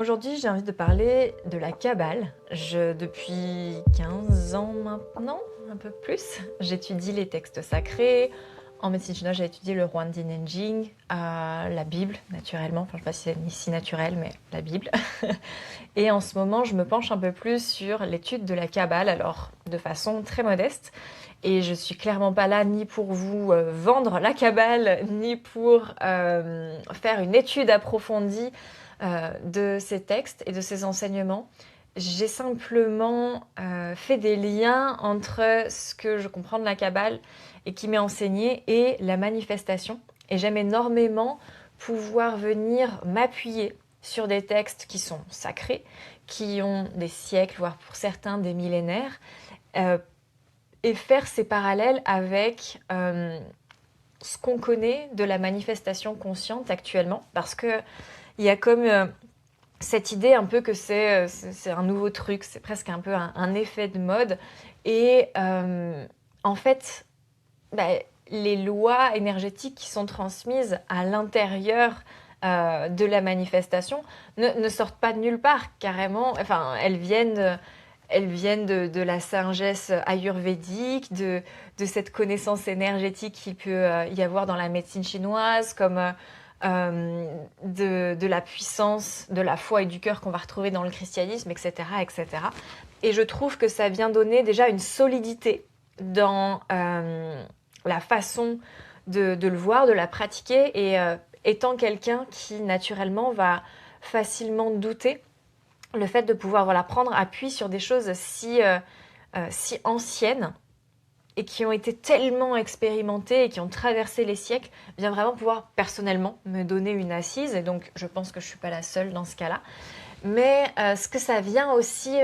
Aujourd'hui, j'ai envie de parler de la Kabbale. Depuis 15 ans maintenant, un peu plus, j'étudie les textes sacrés. En médecine chinoise, j'ai étudié le Huangdi Nenjing, la Bible, naturellement. Enfin, je ne sais pas si c'est si naturel, mais la Bible. Et en ce moment, je me penche un peu plus sur l'étude de la Kabbale, alors de façon très modeste. Et je suis clairement pas là ni pour vous vendre la Kabbale, ni pour faire une étude approfondie de ces textes et de ces enseignements. J'ai simplement fait des liens entre ce que je comprends de la Kabbale et qui m'est enseigné et la manifestation. Et j'aime énormément pouvoir venir m'appuyer sur des textes qui sont sacrés, qui ont des siècles, voire pour certains des millénaires, euh, et faire ces parallèles avec ce qu'on connaît de la manifestation consciente actuellement, parce que il y a comme cette idée un peu que c'est un nouveau truc, c'est presque un peu un effet de mode. Et en fait, bah, les lois énergétiques qui sont transmises à l'intérieur de la manifestation ne sortent pas de nulle part, carrément. Enfin, elles viennent de la sagesse ayurvédique, de cette connaissance énergétique qu'il peut y avoir dans la médecine chinoise, comme de la puissance, de la foi et du cœur qu'on va retrouver dans le christianisme, etc., etc. Et je trouve que ça vient donner déjà une solidité dans la façon de le voir, de la pratiquer. Et étant quelqu'un qui, naturellement, va facilement douter, le fait de pouvoir prendre appui sur des choses si anciennes et qui ont été tellement expérimentées et qui ont traversé les siècles, vient vraiment pouvoir personnellement me donner une assise. Et donc, je pense que je ne suis pas la seule dans ce cas-là. Mais ce que ça vient aussi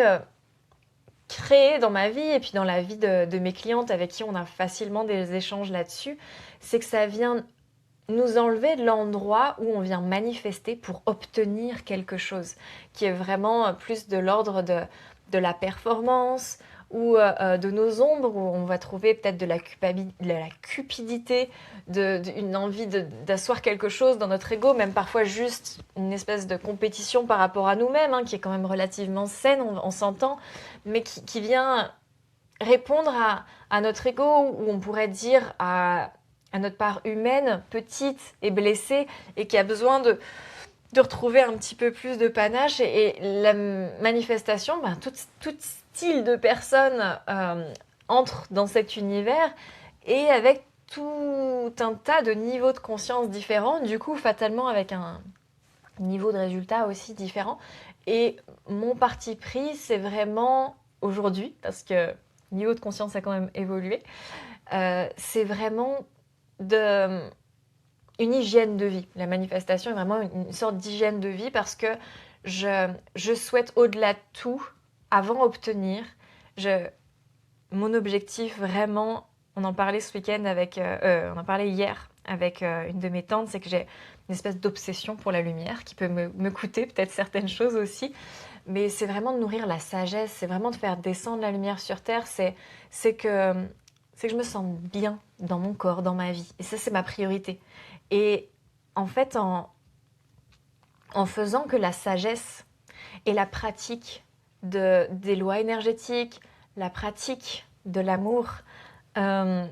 créer dans ma vie et puis dans la vie de mes clientes avec qui on a facilement des échanges là-dessus, c'est que ça vient nous enlever de l'endroit où on vient manifester pour obtenir quelque chose, qui est vraiment plus de l'ordre de la performance ou de nos ombres, où on va trouver peut-être de la cupidité, une envie d'asseoir quelque chose dans notre ego, même parfois juste une espèce de compétition par rapport à nous-mêmes, hein, qui est quand même relativement saine, on s'entend, mais qui vient répondre à notre ego, où on pourrait dire à notre part humaine, petite et blessée, et qui a besoin de retrouver un petit peu plus de panache. Et la manifestation, tout style de personne entre dans cet univers, et avec tout un tas de niveaux de conscience différents, du coup fatalement avec un niveau de résultat aussi différent. Et mon parti pris, c'est vraiment aujourd'hui, parce que le niveau de conscience a quand même évolué, c'est vraiment de, une hygiène de vie. La manifestation est vraiment une sorte d'hygiène de vie, parce que je souhaite au-delà de tout, avant obtenir, mon objectif vraiment, on en parlait ce week-end on en parlait hier avec une de mes tantes, c'est que j'ai une espèce d'obsession pour la lumière qui peut me coûter peut-être certaines choses aussi, mais c'est vraiment de nourrir la sagesse, c'est vraiment de faire descendre la lumière sur Terre, c'est que, c'est que je me sens bien dans mon corps, dans ma vie. Et ça, c'est ma priorité. Et en fait, en faisant que la sagesse et la pratique des lois énergétiques, la pratique de l'amour, euh,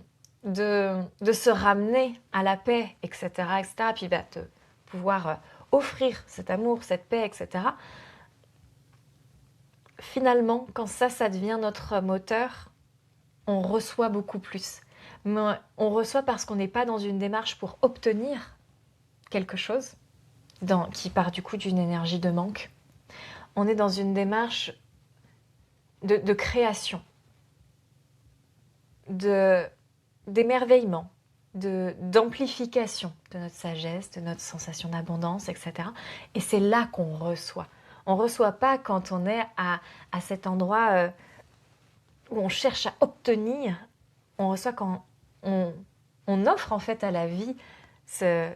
de se ramener à la paix, etc., etc., puis de pouvoir offrir cet amour, cette paix, etc., finalement, quand ça devient notre moteur, on reçoit beaucoup plus. Mais on reçoit parce qu'on n'est pas dans une démarche pour obtenir quelque chose, qui part du coup d'une énergie de manque. On est dans une démarche de création, d'émerveillement, d'amplification de notre sagesse, de notre sensation d'abondance, etc. Et c'est là qu'on reçoit. On ne reçoit pas quand on est à cet endroit où on cherche à obtenir. On reçoit quand on offre en fait à la vie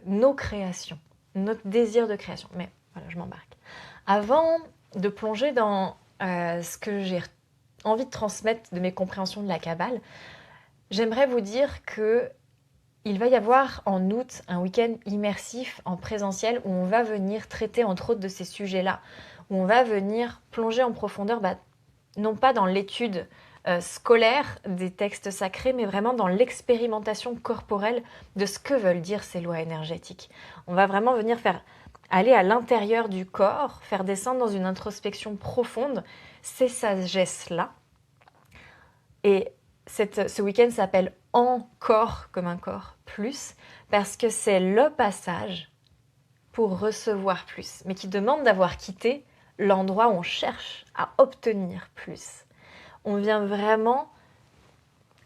nos créations, notre désir de création. Mais voilà, je m'embarque. Avant de plonger dans ce que j'ai envie de transmettre de mes compréhensions de la Kabbale, j'aimerais vous dire que il va y avoir en août un week-end immersif en présentiel où on va venir traiter entre autres de ces sujets-là, où on va venir plonger en profondeur, non pas dans l'étude scolaire des textes sacrés, mais vraiment dans l'expérimentation corporelle de ce que veulent dire ces lois énergétiques. On va vraiment venir aller à l'intérieur du corps, faire descendre dans une introspection profonde ces sagesses-là. Et ce week-end s'appelle Encore comme un corps plus, parce que c'est le passage pour recevoir plus, mais qui demande d'avoir quitté l'endroit où on cherche à obtenir plus. On vient vraiment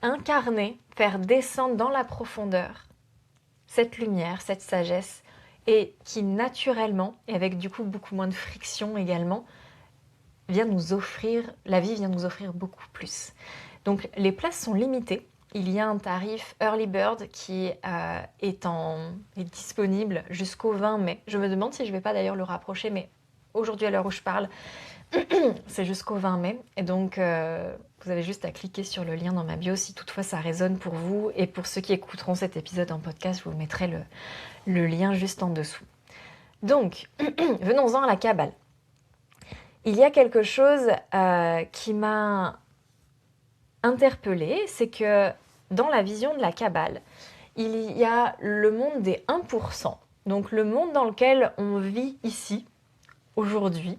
incarner, faire descendre dans la profondeur cette lumière, cette sagesse, et qui naturellement, et avec du coup beaucoup moins de friction également, la vie vient nous offrir beaucoup plus. Donc les places sont limitées. Il y a un tarif Early Bird qui est disponible jusqu'au 20 mai. Je me demande si je ne vais pas d'ailleurs le rapprocher, mais aujourd'hui à l'heure où je parle, c'est jusqu'au 20 mai. Et donc vous avez juste à cliquer sur le lien dans ma bio si toutefois ça résonne pour vous. Et pour ceux qui écouteront cet épisode en podcast, je vous mettrai le lien juste en dessous. Donc, venons-en à la Kabbale. Il y a quelque chose qui m'a interpellée, c'est que dans la vision de la Kabbale, il y a le monde des 1%, donc le monde dans lequel on vit ici, aujourd'hui,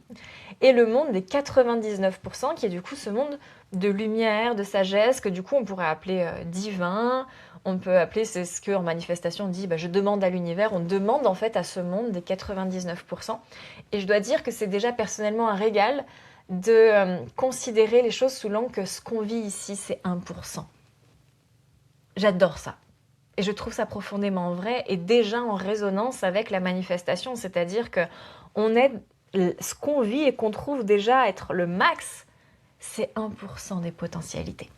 et le monde des 99%, qui est du coup ce monde de lumière, de sagesse, que du coup on pourrait appeler divin. On peut appeler, c'est ce qu'en manifestation on dit, je demande à l'univers, on demande en fait à ce monde des 99%. Et je dois dire que c'est déjà personnellement un régal de considérer les choses sous l'angle que ce qu'on vit ici, c'est 1%. J'adore ça. Et je trouve ça profondément vrai et déjà en résonance avec la manifestation, c'est-à-dire que ce qu'on vit et qu'on trouve déjà être le max, c'est 1% des potentialités.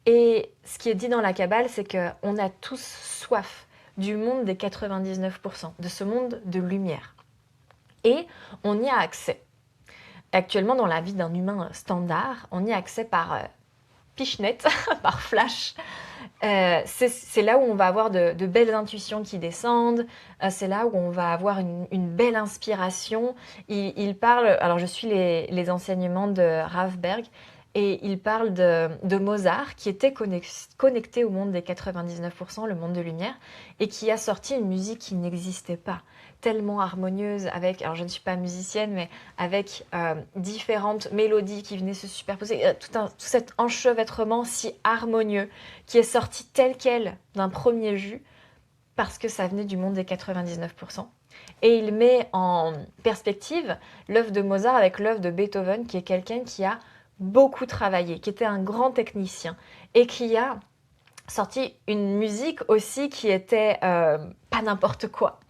Et ce qui est dit dans la Kabbale, c'est qu'on a tous soif du monde des 99%, de ce monde de lumière. Et on y a accès. Actuellement, dans la vie d'un humain standard, on y a accès par pichenette, par flash. C'est là où on va avoir de belles intuitions qui descendent, c'est là où on va avoir une belle inspiration. Il parle, alors je suis les enseignements de Rav Berg, et il parle de Mozart qui était connecté au monde des 99%, le monde de lumière, et qui a sorti une musique qui n'existait pas, tellement harmonieuse, alors je ne suis pas musicienne, mais avec différentes mélodies qui venaient se superposer, tout cet enchevêtrement si harmonieux qui est sorti tel quel d'un premier jus, parce que ça venait du monde des 99%. Et il met en perspective l'œuvre de Mozart avec l'œuvre de Beethoven, qui est quelqu'un qui a beaucoup travaillé, qui était un grand technicien et qui a sorti une musique aussi qui était pas n'importe quoi,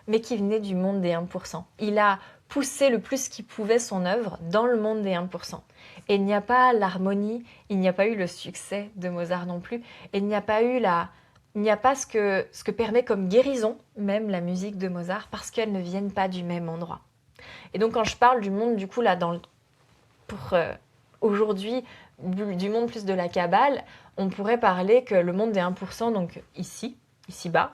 mais qui venait du monde des 1%. Il a poussé le plus qu'il pouvait son œuvre dans le monde des 1%. Et il n'y a pas l'harmonie, il n'y a pas eu le succès de Mozart non plus, et il n'y a pas ce que permet comme guérison même la musique de Mozart, parce qu'elles ne viennent pas du même endroit. Et donc quand je parle du monde, du coup, là, pour aujourd'hui, du monde plus de la Kabbale, on pourrait parler que le monde des 1%, donc ici-bas,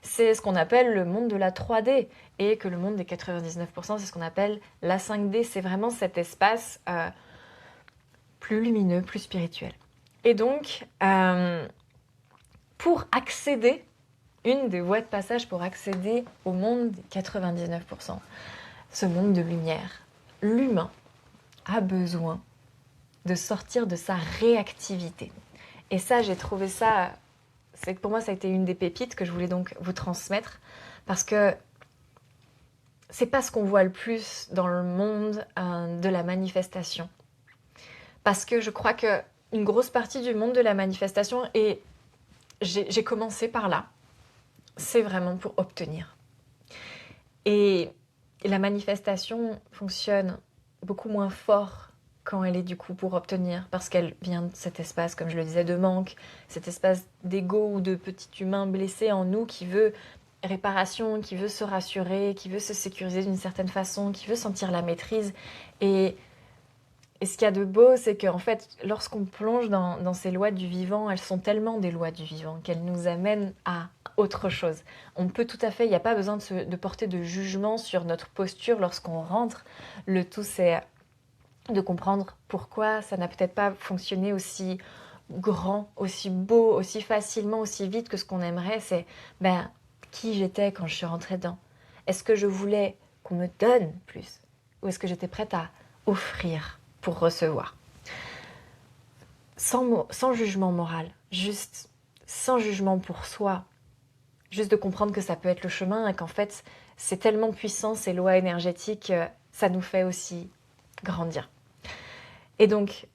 c'est ce qu'on appelle le monde de la 3D, et que le monde des 99%, c'est ce qu'on appelle la 5D. C'est vraiment cet espace plus lumineux, plus spirituel. Et donc, pour accéder, une des voies de passage pour accéder au monde des 99%, ce monde de lumière, l'humain a besoin de sortir de sa réactivité. Et ça, j'ai trouvé ça, c'est que pour moi, ça a été une des pépites que je voulais donc vous transmettre, parce que c'est pas ce qu'on voit le plus dans le monde de la manifestation. Parce que je crois que une grosse partie du monde de la manifestation, et j'ai commencé par là, c'est vraiment pour obtenir. Et la manifestation fonctionne beaucoup moins fort quand elle est du coup pour obtenir, parce qu'elle vient de cet espace, comme je le disais, de manque, cet espace d'ego ou de petit humain blessé en nous qui veut réparation, qui veut se rassurer, qui veut se sécuriser d'une certaine façon, qui veut sentir la maîtrise. Et ce qu'il y a de beau, c'est qu'en fait, lorsqu'on plonge dans ces lois du vivant, elles sont tellement des lois du vivant qu'elles nous amènent autre chose. On peut tout à fait, il n'y a pas besoin de porter de jugement sur notre posture lorsqu'on rentre. Le tout, c'est de comprendre pourquoi ça n'a peut-être pas fonctionné aussi grand, aussi beau, aussi facilement, aussi vite que ce qu'on aimerait. C'est qui j'étais quand je suis rentrée dedans. Est-ce que je voulais qu'on me donne plus ou est-ce que j'étais prête à offrir pour recevoir? Sans jugement moral, juste sans jugement pour soi, juste de comprendre que ça peut être le chemin et qu'en fait, c'est tellement puissant ces lois énergétiques, ça nous fait aussi grandir. Et donc,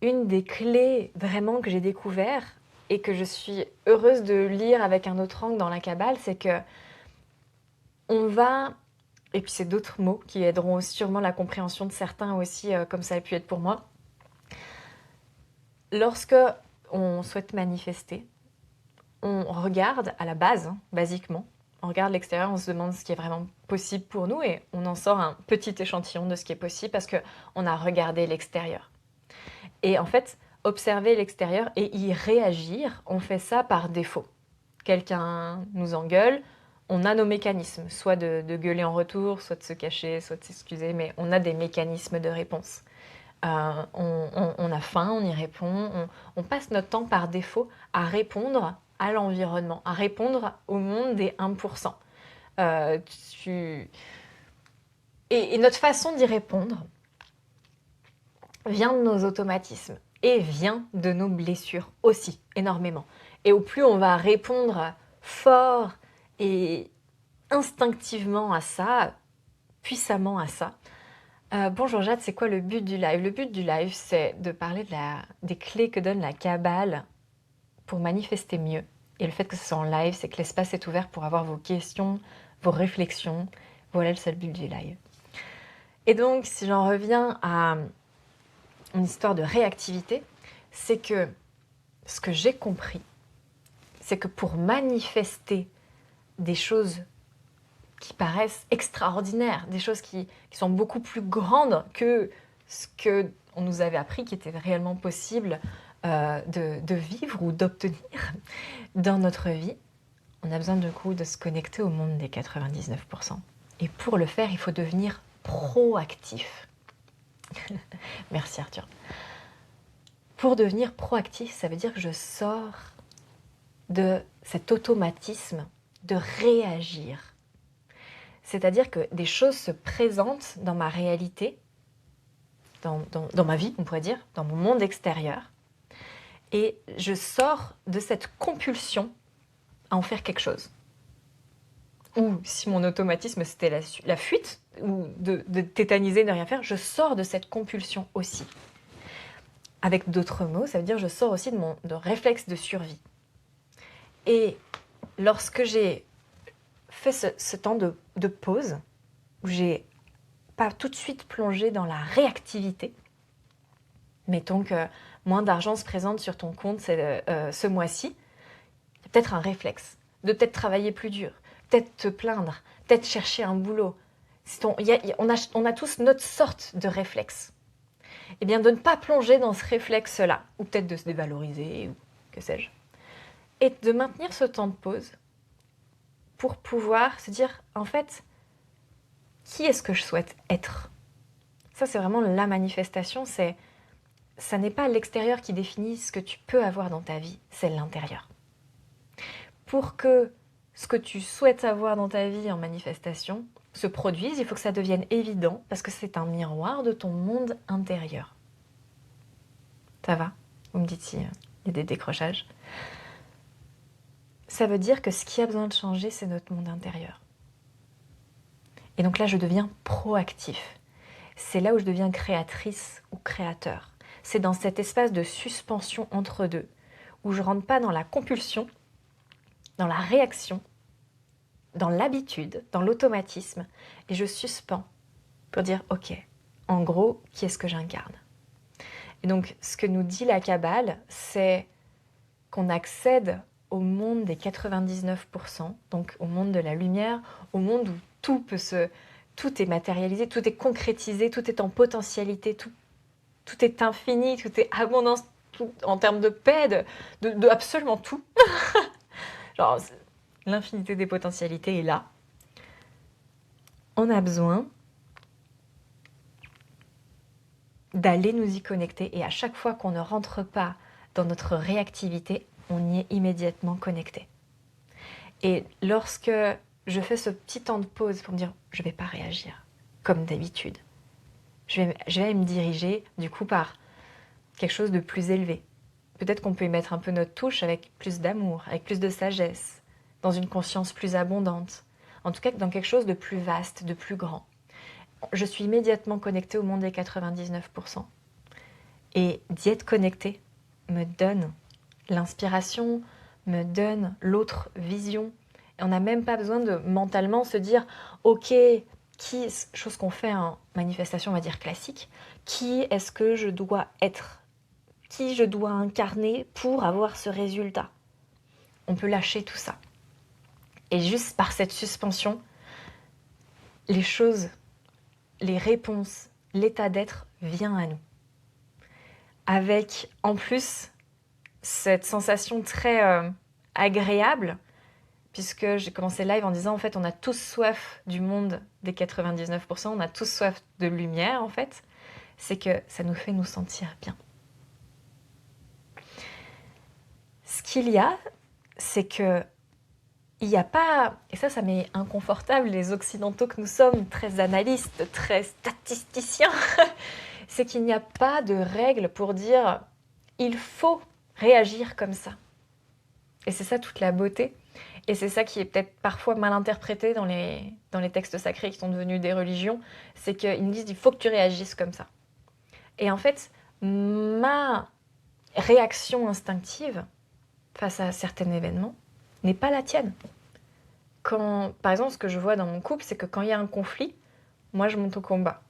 une des clés vraiment que j'ai découvert et que je suis heureuse de lire avec un autre angle dans la Kabbale, c'est que on va, et puis c'est d'autres mots qui aideront sûrement la compréhension de certains aussi, comme ça a pu être pour moi. Lorsque on souhaite manifester, on regarde à la base, basiquement, on regarde l'extérieur, on se demande ce qui est vraiment possible pour nous et on en sort un petit échantillon de ce qui est possible parce qu'on a regardé l'extérieur. Et en fait, observer l'extérieur et y réagir, on fait ça par défaut. Quelqu'un nous engueule, on a nos mécanismes, soit de gueuler en retour, soit de se cacher, soit de s'excuser, mais on a des mécanismes de réponse. On a faim, on y répond, on passe notre temps par défaut à répondre à l'environnement, à répondre au monde des 1%. Et notre façon d'y répondre vient de nos automatismes et vient de nos blessures aussi, énormément. Et au plus on va répondre fort et instinctivement à ça, puissamment à ça. Bonjour Jade, c'est quoi le but du live? Le but du live, c'est de parler des clés que donne la Kabbale pour manifester mieux. Et le fait que ce soit en live, c'est que l'espace est ouvert pour avoir vos questions, vos réflexions. Voilà le seul but du live. Et donc, si j'en reviens à une histoire de réactivité, c'est que ce que j'ai compris, c'est que pour manifester des choses qui paraissent extraordinaires, des choses qui sont beaucoup plus grandes que ce qu'on nous avait appris qui était réellement possible de vivre ou d'obtenir dans notre vie, on a besoin du coup de se connecter au monde des 99%. Et pour le faire, il faut devenir proactif. Merci Arthur. Pour devenir proactif, ça veut dire que je sors de cet automatisme de réagir. C'est-à-dire que des choses se présentent dans ma réalité, dans ma vie, on pourrait dire, dans mon monde extérieur, et je sors de cette compulsion à en faire quelque chose. Ou si mon automatisme c'était la fuite, ou de tétaniser, de ne rien faire, je sors de cette compulsion aussi. Avec d'autres mots, ça veut dire que je sors aussi de réflexe de survie. Et lorsque j'ai fait ce temps de pause, où j'ai pas tout de suite plongé dans la réactivité, mettons que moins d'argent se présente sur ton compte ce mois-ci, il y a peut-être un réflexe de peut-être travailler plus dur, peut-être te plaindre, peut-être chercher un boulot. On a tous notre sorte de réflexe. Eh bien, de ne pas plonger dans ce réflexe-là, ou peut-être de se dévaloriser, ou que sais-je. Et de maintenir ce temps de pause pour pouvoir se dire, en fait, qui est-ce que je souhaite être? Ça, c'est vraiment la manifestation, ça n'est pas l'extérieur qui définit ce que tu peux avoir dans ta vie, c'est l'intérieur. Pour que ce que tu souhaites avoir dans ta vie en manifestation se produise, il faut que ça devienne évident parce que c'est un miroir de ton monde intérieur. Ça va? Vous me dites s'il y a des décrochages. Ça veut dire que ce qui a besoin de changer, c'est notre monde intérieur. Et donc là, je deviens proactif. C'est là où je deviens créatrice ou créateur. C'est dans cet espace de suspension entre deux, où je ne rentre pas dans la compulsion, dans la réaction, dans l'habitude, dans l'automatisme, et je suspends pour dire, ok, en gros, qui est-ce que j'incarne? Et donc, ce que nous dit la Kabbale, c'est qu'on accède au monde des 99%, donc au monde de la lumière, au monde où tout est matérialisé, tout est concrétisé, tout est en potentialité, tout est infini, tout est abondance, tout, en termes de paix, de absolument tout. Genre, l'infinité des potentialités est là. On a besoin d'aller nous y connecter et à chaque fois qu'on ne rentre pas dans notre réactivité, on y est immédiatement connecté. Et lorsque je fais ce petit temps de pause pour me dire je ne vais pas réagir comme d'habitude, je vais me diriger du coup par quelque chose de plus élevé. Peut-être qu'on peut y mettre un peu notre touche avec plus d'amour, avec plus de sagesse, dans une conscience plus abondante, en tout cas dans quelque chose de plus vaste, de plus grand. Je suis immédiatement connectée au monde des 99%. Et d'y être connectée me donne l'inspiration, me donne l'autre vision. Et on n'a même pas besoin de mentalement se dire « Ok, chose qu'on fait en manifestation, on va dire classique, qui est-ce que je dois être ? Qui je dois incarner pour avoir ce résultat ?» On peut lâcher tout ça. Et juste par cette suspension, les choses, les réponses, l'état d'être vient à nous. Avec en plus cette sensation très agréable, puisque j'ai commencé live en disant en fait on a tous soif du monde des 99%, on a tous soif de lumière en fait, c'est que ça nous fait nous sentir bien. Ce qu'il y a, c'est que il n'y a pas, et ça m'est inconfortable, les occidentaux que nous sommes, très analystes, très statisticiens, c'est qu'il n'y a pas de règle pour dire il faut réagir comme ça. Et c'est ça toute la beauté. Et c'est ça qui est peut-être parfois mal interprété dans les textes sacrés qui sont devenus des religions, c'est qu'ils nous disent il faut que tu réagisses comme ça. Et en fait, ma réaction instinctive face à certains événements n'est pas la tienne. Par exemple, ce que je vois dans mon couple, c'est que quand il y a un conflit, moi je monte au combat.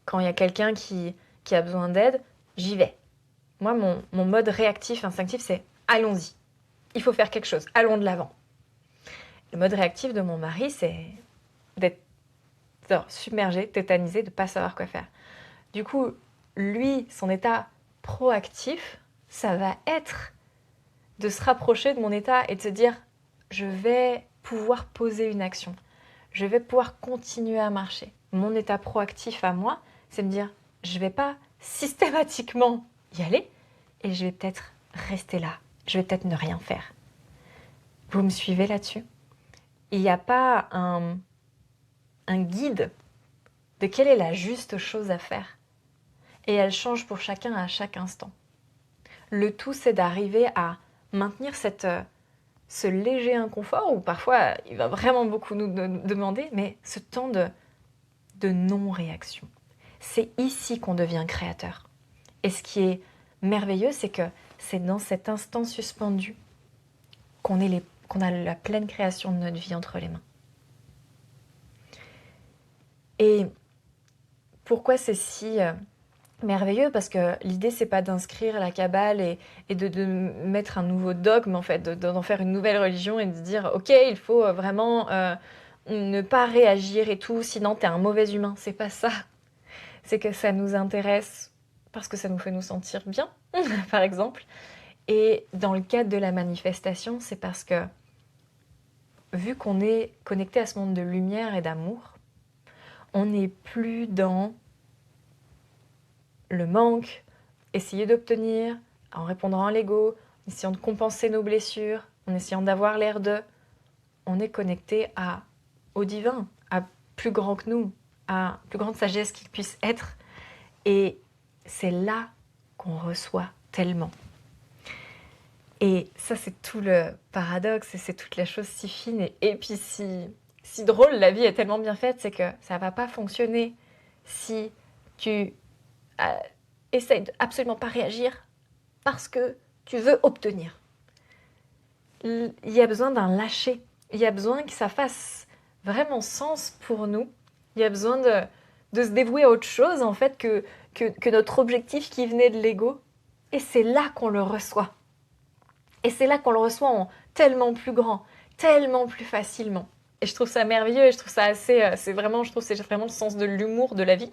Quand il y a quelqu'un qui a besoin d'aide, j'y vais. Moi, mon mode réactif, instinctif, c'est allons-y. Il faut faire quelque chose, allons de l'avant. Le mode réactif de mon mari, c'est d'être submergé, tétanisé, de ne pas savoir quoi faire. Du coup, lui, son état proactif, ça va être de se rapprocher de mon état et de se dire je vais pouvoir poser une action. Je vais pouvoir continuer à marcher. Mon état proactif à moi, c'est me dire je ne vais pas systématiquement y aller et je vais peut-être rester là. Je vais peut-être ne rien faire. Vous me suivez là-dessus ? Il n'y a pas un guide de quelle est la juste chose à faire. Et elle change pour chacun à chaque instant. Le tout, c'est d'arriver à maintenir ce léger inconfort, où parfois il va vraiment beaucoup nous demander, mais ce temps de non-réaction. C'est ici qu'on devient créateur. Et ce qui est merveilleux, c'est que c'est dans cet instant suspendu qu'on a la pleine création de notre vie entre les mains. Et pourquoi c'est si merveilleux ? Parce que l'idée, c'est pas d'inscrire la Kabbale et de mettre un nouveau dogme, en fait, d'en faire une nouvelle religion et de dire, ok, il faut vraiment ne pas réagir et tout, sinon t'es un mauvais humain. C'est pas ça. C'est que ça nous intéresse parce que ça nous fait nous sentir bien, par exemple. Et dans le cadre de la manifestation, c'est parce que, vu qu'on est connecté à ce monde de lumière et d'amour, on n'est plus dans le manque, essayer d'obtenir, en répondant à l'ego, en essayant de compenser nos blessures, en essayant d'avoir l'air de. On est connecté au divin, à plus grand que nous, à plus grande sagesse qu'il puisse être. Et c'est là qu'on reçoit tellement. Et ça, c'est tout le paradoxe, et c'est toute la chose si fine et puis si drôle. La vie est tellement bien faite, c'est que ça ne va pas fonctionner si tu essayes de absolument pas réagir parce que tu veux obtenir. Il y a besoin d'un lâcher. Il y a besoin que ça fasse vraiment sens pour nous. Il y a besoin de se dévouer à autre chose, en fait, que notre objectif qui venait de l'ego. Et c'est là qu'on le reçoit. Et c'est là qu'on le reçoit en tellement plus grand, tellement plus facilement. Et je trouve ça merveilleux et je trouve ça assez... c'est vraiment le sens de l'humour de la vie.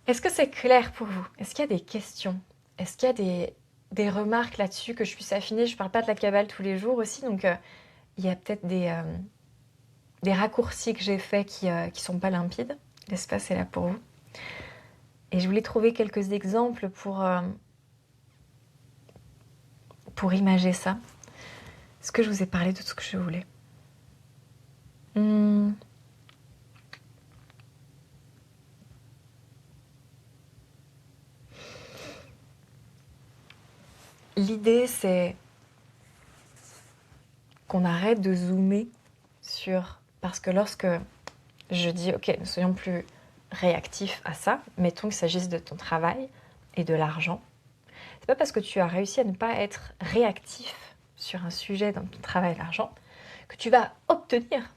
Est-ce que c'est clair pour vous ? Est-ce qu'il y a des questions ? Est-ce qu'il y a des remarques là-dessus, que je puisse affiner. Je parle pas de la cabale tous les jours aussi, donc il y a peut-être des raccourcis que j'ai faits qui sont pas limpides. L'espace est là pour vous. Et je voulais trouver quelques exemples pour imager ça. Est-ce que je vous ai parlé de tout ce que je voulais? L'idée, c'est qu'on arrête de zoomer sur... Parce que lorsque je dis, ok, ne soyons plus réactifs à ça, mettons qu'il s'agisse de ton travail et de l'argent, c'est pas parce que tu as réussi à ne pas être réactif sur un sujet dans ton travail et l'argent que tu vas obtenir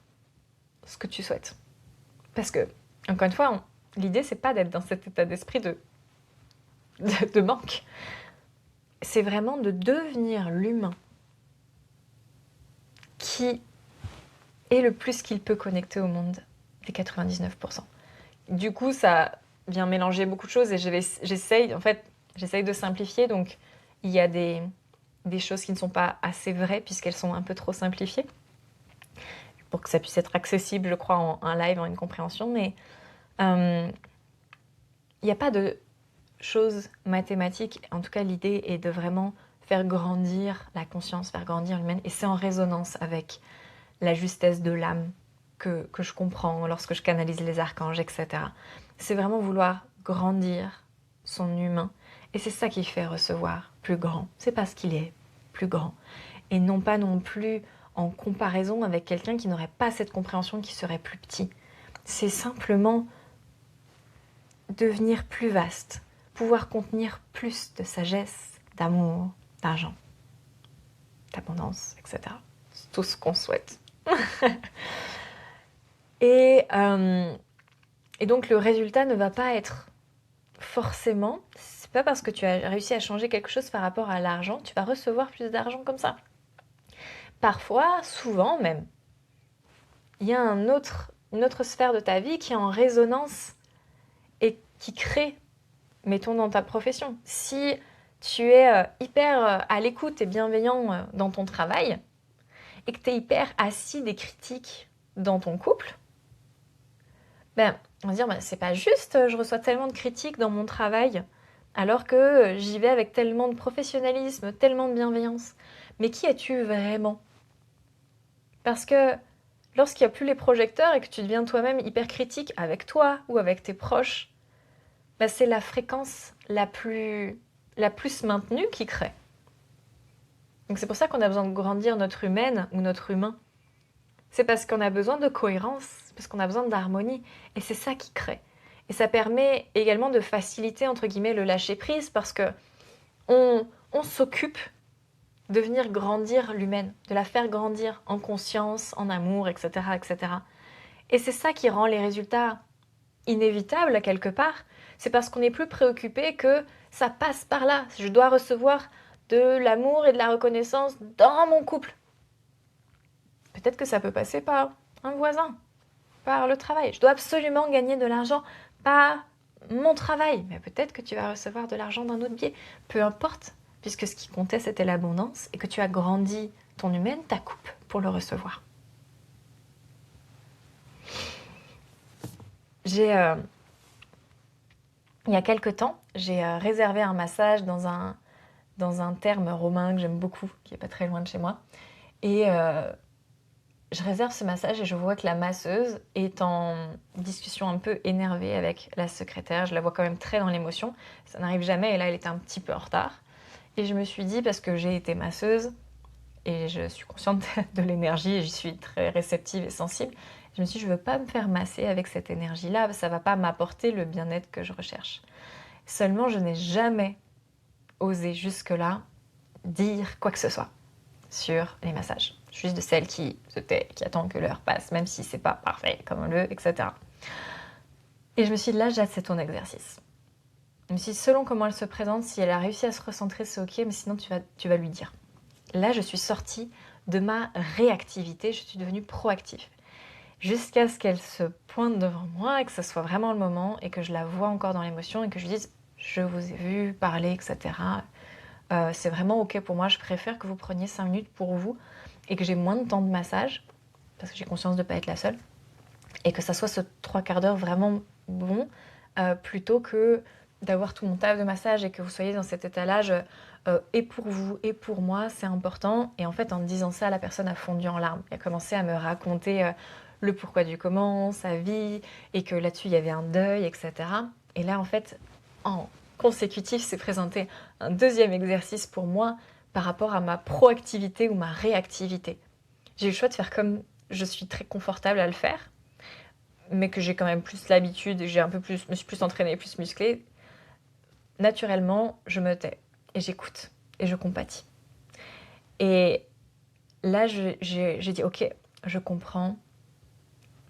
ce que tu souhaites. Parce que, encore une fois, l'idée, c'est pas d'être dans cet état d'esprit de manque. C'est vraiment de devenir l'humain qui est le plus qu'il peut connecter au monde des 99%. Du coup, ça vient mélanger beaucoup de choses et j'essaye de simplifier. Donc, il y a des choses qui ne sont pas assez vraies puisqu'elles sont un peu trop simplifiées pour que ça puisse être accessible, je crois, en un live, en une compréhension. Mais il n'y a pas de choses mathématiques. En tout cas, l'idée est de vraiment faire grandir la conscience, faire grandir l'humaine. Et c'est en résonance avec la justesse de l'âme que je comprends lorsque je canalise les archanges, etc. C'est vraiment vouloir grandir son humain. Et c'est ça qui fait recevoir plus grand. C'est parce qu'il est plus grand. Et non pas non plus en comparaison avec quelqu'un qui n'aurait pas cette compréhension, qui serait plus petit. C'est simplement devenir plus vaste, pouvoir contenir plus de sagesse, d'amour, d'argent, d'abondance, etc. C'est tout ce qu'on souhaite. Et donc le résultat ne va pas être forcément, c'est pas parce que tu as réussi à changer quelque chose par rapport à l'argent, tu vas recevoir plus d'argent comme ça. Parfois, souvent même, il y a une autre sphère de ta vie qui est en résonance et qui crée, mettons dans ta profession. Si tu es hyper à l'écoute et bienveillant dans ton travail et que tu es hyper acide et critique dans ton couple, on va se dire, c'est pas juste, je reçois tellement de critiques dans mon travail, alors que j'y vais avec tellement de professionnalisme, tellement de bienveillance. Mais qui es-tu vraiment? Parce que lorsqu'il n'y a plus les projecteurs et que tu deviens toi-même hyper critique avec toi ou avec tes proches, c'est la fréquence la plus maintenue qui crée. Donc c'est pour ça qu'on a besoin de grandir notre humaine ou notre humain. C'est parce qu'on a besoin de cohérence, parce qu'on a besoin d'harmonie. Et c'est ça qui crée. Et ça permet également de faciliter, entre guillemets, le lâcher-prise, parce que on s'occupe de venir grandir l'humaine, de la faire grandir en conscience, en amour, etc., etc. Et c'est ça qui rend les résultats inévitables, quelque part. C'est parce qu'on n'est plus préoccupé que ça passe par là. Je dois recevoir de l'amour et de la reconnaissance dans mon couple. Peut-être que ça peut passer par un voisin, par le travail. Je dois absolument gagner de l'argent par mon travail. Mais peut-être que tu vas recevoir de l'argent d'un autre biais. Peu importe, puisque ce qui comptait, c'était l'abondance et que tu as grandi ton humaine, ta coupe, pour le recevoir. Il y a quelque temps, j'ai réservé un massage dans un terme romain que j'aime beaucoup, qui n'est pas très loin de chez moi. Et je réserve ce massage et je vois que la masseuse est en discussion un peu énervée avec la secrétaire. Je la vois quand même très dans l'émotion. Ça n'arrive jamais et là, elle était un petit peu en retard. Et je me suis dit, parce que j'ai été masseuse et je suis consciente de l'énergie et j'y suis très réceptive et sensible, je me suis dit, je ne veux pas me faire masser avec cette énergie-là. Ça ne va pas m'apporter le bien-être que je recherche. Seulement, je n'ai jamais osé jusque-là dire quoi que ce soit sur les massages. Je suis juste de celle qui se tait, qui attend que l'heure passe, même si c'est pas parfait comme on veut, etc. Et je me suis dit, là, c'est ton exercice. Je me suis dit, selon comment elle se présente, si elle a réussi à se recentrer, c'est ok, mais sinon tu vas lui dire. Là, je suis sortie de ma réactivité, je suis devenue proactive. Jusqu'à ce qu'elle se pointe devant moi et que ce soit vraiment le moment et que je la vois encore dans l'émotion et que je lui dise, je vous ai vu parler, etc. c'est vraiment ok pour moi, je préfère que vous preniez 5 minutes pour vous et que j'ai moins de temps de massage, parce que j'ai conscience de ne pas être la seule, et que ça soit ce 3/4 d'heure vraiment bon, plutôt que d'avoir tout mon taf de massage et que vous soyez dans cet étalage et pour vous et pour moi, c'est important. Et en fait, en me disant ça, la personne a fondu en larmes. Elle a commencé à me raconter le pourquoi du comment, sa vie, et que là-dessus, il y avait un deuil, etc. Et là, en fait, en consécutif, s'est présenté un deuxième exercice pour moi par rapport à ma proactivité ou ma réactivité. J'ai eu le choix de faire comme je suis très confortable à le faire, mais que j'ai quand même plus l'habitude, me suis plus entraînée, plus musclée. Naturellement, je me tais et j'écoute et je compatis. Et là, j'ai dit, ok, je comprends,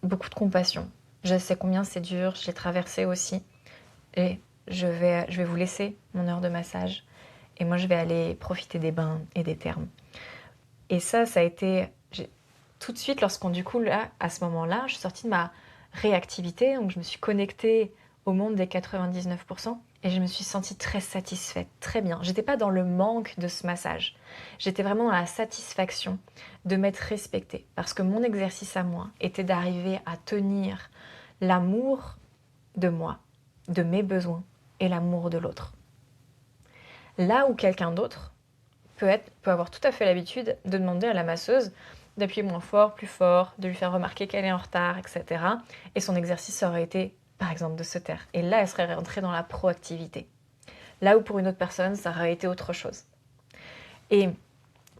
beaucoup de compassion. Je sais combien c'est dur, je l'ai traversé aussi. Et je vais vous laisser mon heure de massage. Et moi, je vais aller profiter des bains et des thermes. Et ça a été... Tout de suite, du coup, là, à ce moment-là, je suis sortie de ma réactivité. Donc, je me suis connectée au monde des 99%. Et je me suis sentie très satisfaite, très bien. J'étais pas dans le manque de ce massage. J'étais vraiment dans la satisfaction de m'être respectée. Parce que mon exercice à moi était d'arriver à tenir l'amour de moi, de mes besoins et l'amour de l'autre. Là où quelqu'un d'autre peut avoir tout à fait l'habitude de demander à la masseuse d'appuyer moins fort, plus fort, de lui faire remarquer qu'elle est en retard, etc. Et son exercice aurait été, par exemple, de se taire. Et là, elle serait rentrée dans la proactivité. Là où pour une autre personne, ça aurait été autre chose. Et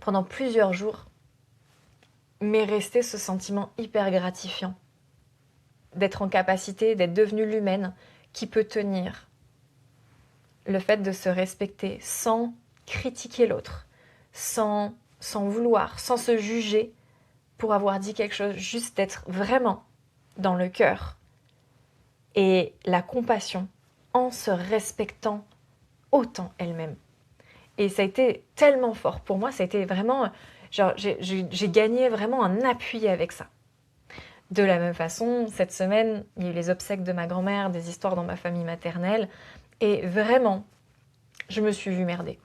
pendant plusieurs jours, m'est resté ce sentiment hyper gratifiant d'être en capacité, d'être devenue l'humaine qui peut tenir le fait de se respecter sans critiquer l'autre, sans vouloir, sans se juger pour avoir dit quelque chose, juste d'être vraiment dans le cœur et la compassion en se respectant autant elle-même. Et ça a été tellement fort pour moi, ça a été vraiment, j'ai gagné vraiment un appui avec ça. De la même façon, cette semaine, il y a eu les obsèques de ma grand-mère, des histoires dans ma famille maternelle, et vraiment, je me suis vue merder.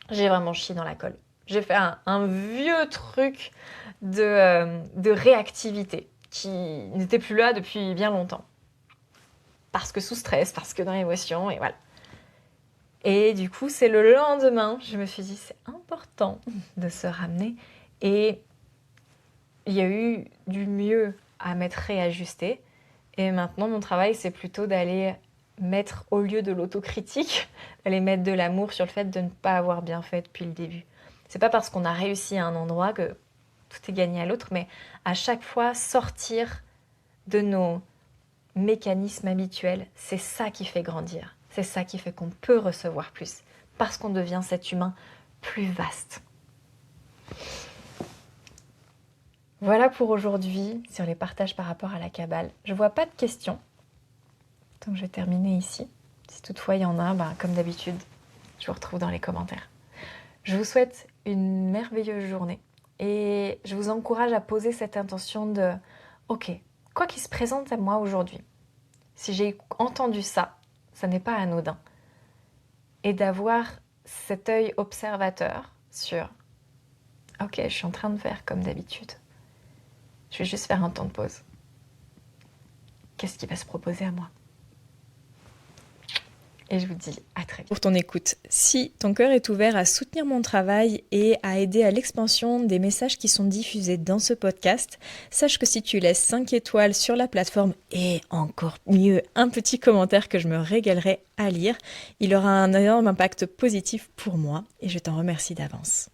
J'ai vraiment chié dans la colle. J'ai fait un vieux truc de réactivité qui n'était plus là depuis bien longtemps. Parce que sous stress, parce que dans l'émotion, et voilà. Et du coup, c'est le lendemain, je me suis dit, c'est important de se ramener. Et il y a eu du mieux à m'être réajustée. Et maintenant, mon travail, c'est plutôt d'aller mettre, au lieu de l'autocritique, d'aller mettre de l'amour sur le fait de ne pas avoir bien fait depuis le début. C'est pas parce qu'on a réussi à un endroit que tout est gagné à l'autre, mais à chaque fois, sortir de nos mécanismes habituels, c'est ça qui fait grandir. C'est ça qui fait qu'on peut recevoir plus, parce qu'on devient cet humain plus vaste. Voilà pour aujourd'hui sur les partages par rapport à la Kabbale. Je vois pas de questions, donc je vais terminer ici. Si toutefois il y en a, comme d'habitude, je vous retrouve dans les commentaires. Je vous souhaite une merveilleuse journée et je vous encourage à poser cette intention de « Ok, quoi qui se présente à moi aujourd'hui, si j'ai entendu ça, ça n'est pas anodin. » Et d'avoir cet œil observateur sur « Ok, je suis en train de faire comme d'habitude. Je vais juste faire un temps de pause. Qu'est-ce qui va se proposer à moi ?» Et je vous dis à très vite. Pour ton écoute. Si ton cœur est ouvert à soutenir mon travail et à aider à l'expansion des messages qui sont diffusés dans ce podcast, sache que si tu laisses 5 étoiles sur la plateforme et encore mieux un petit commentaire que je me régalerai à lire, il aura un énorme impact positif pour moi et je t'en remercie d'avance.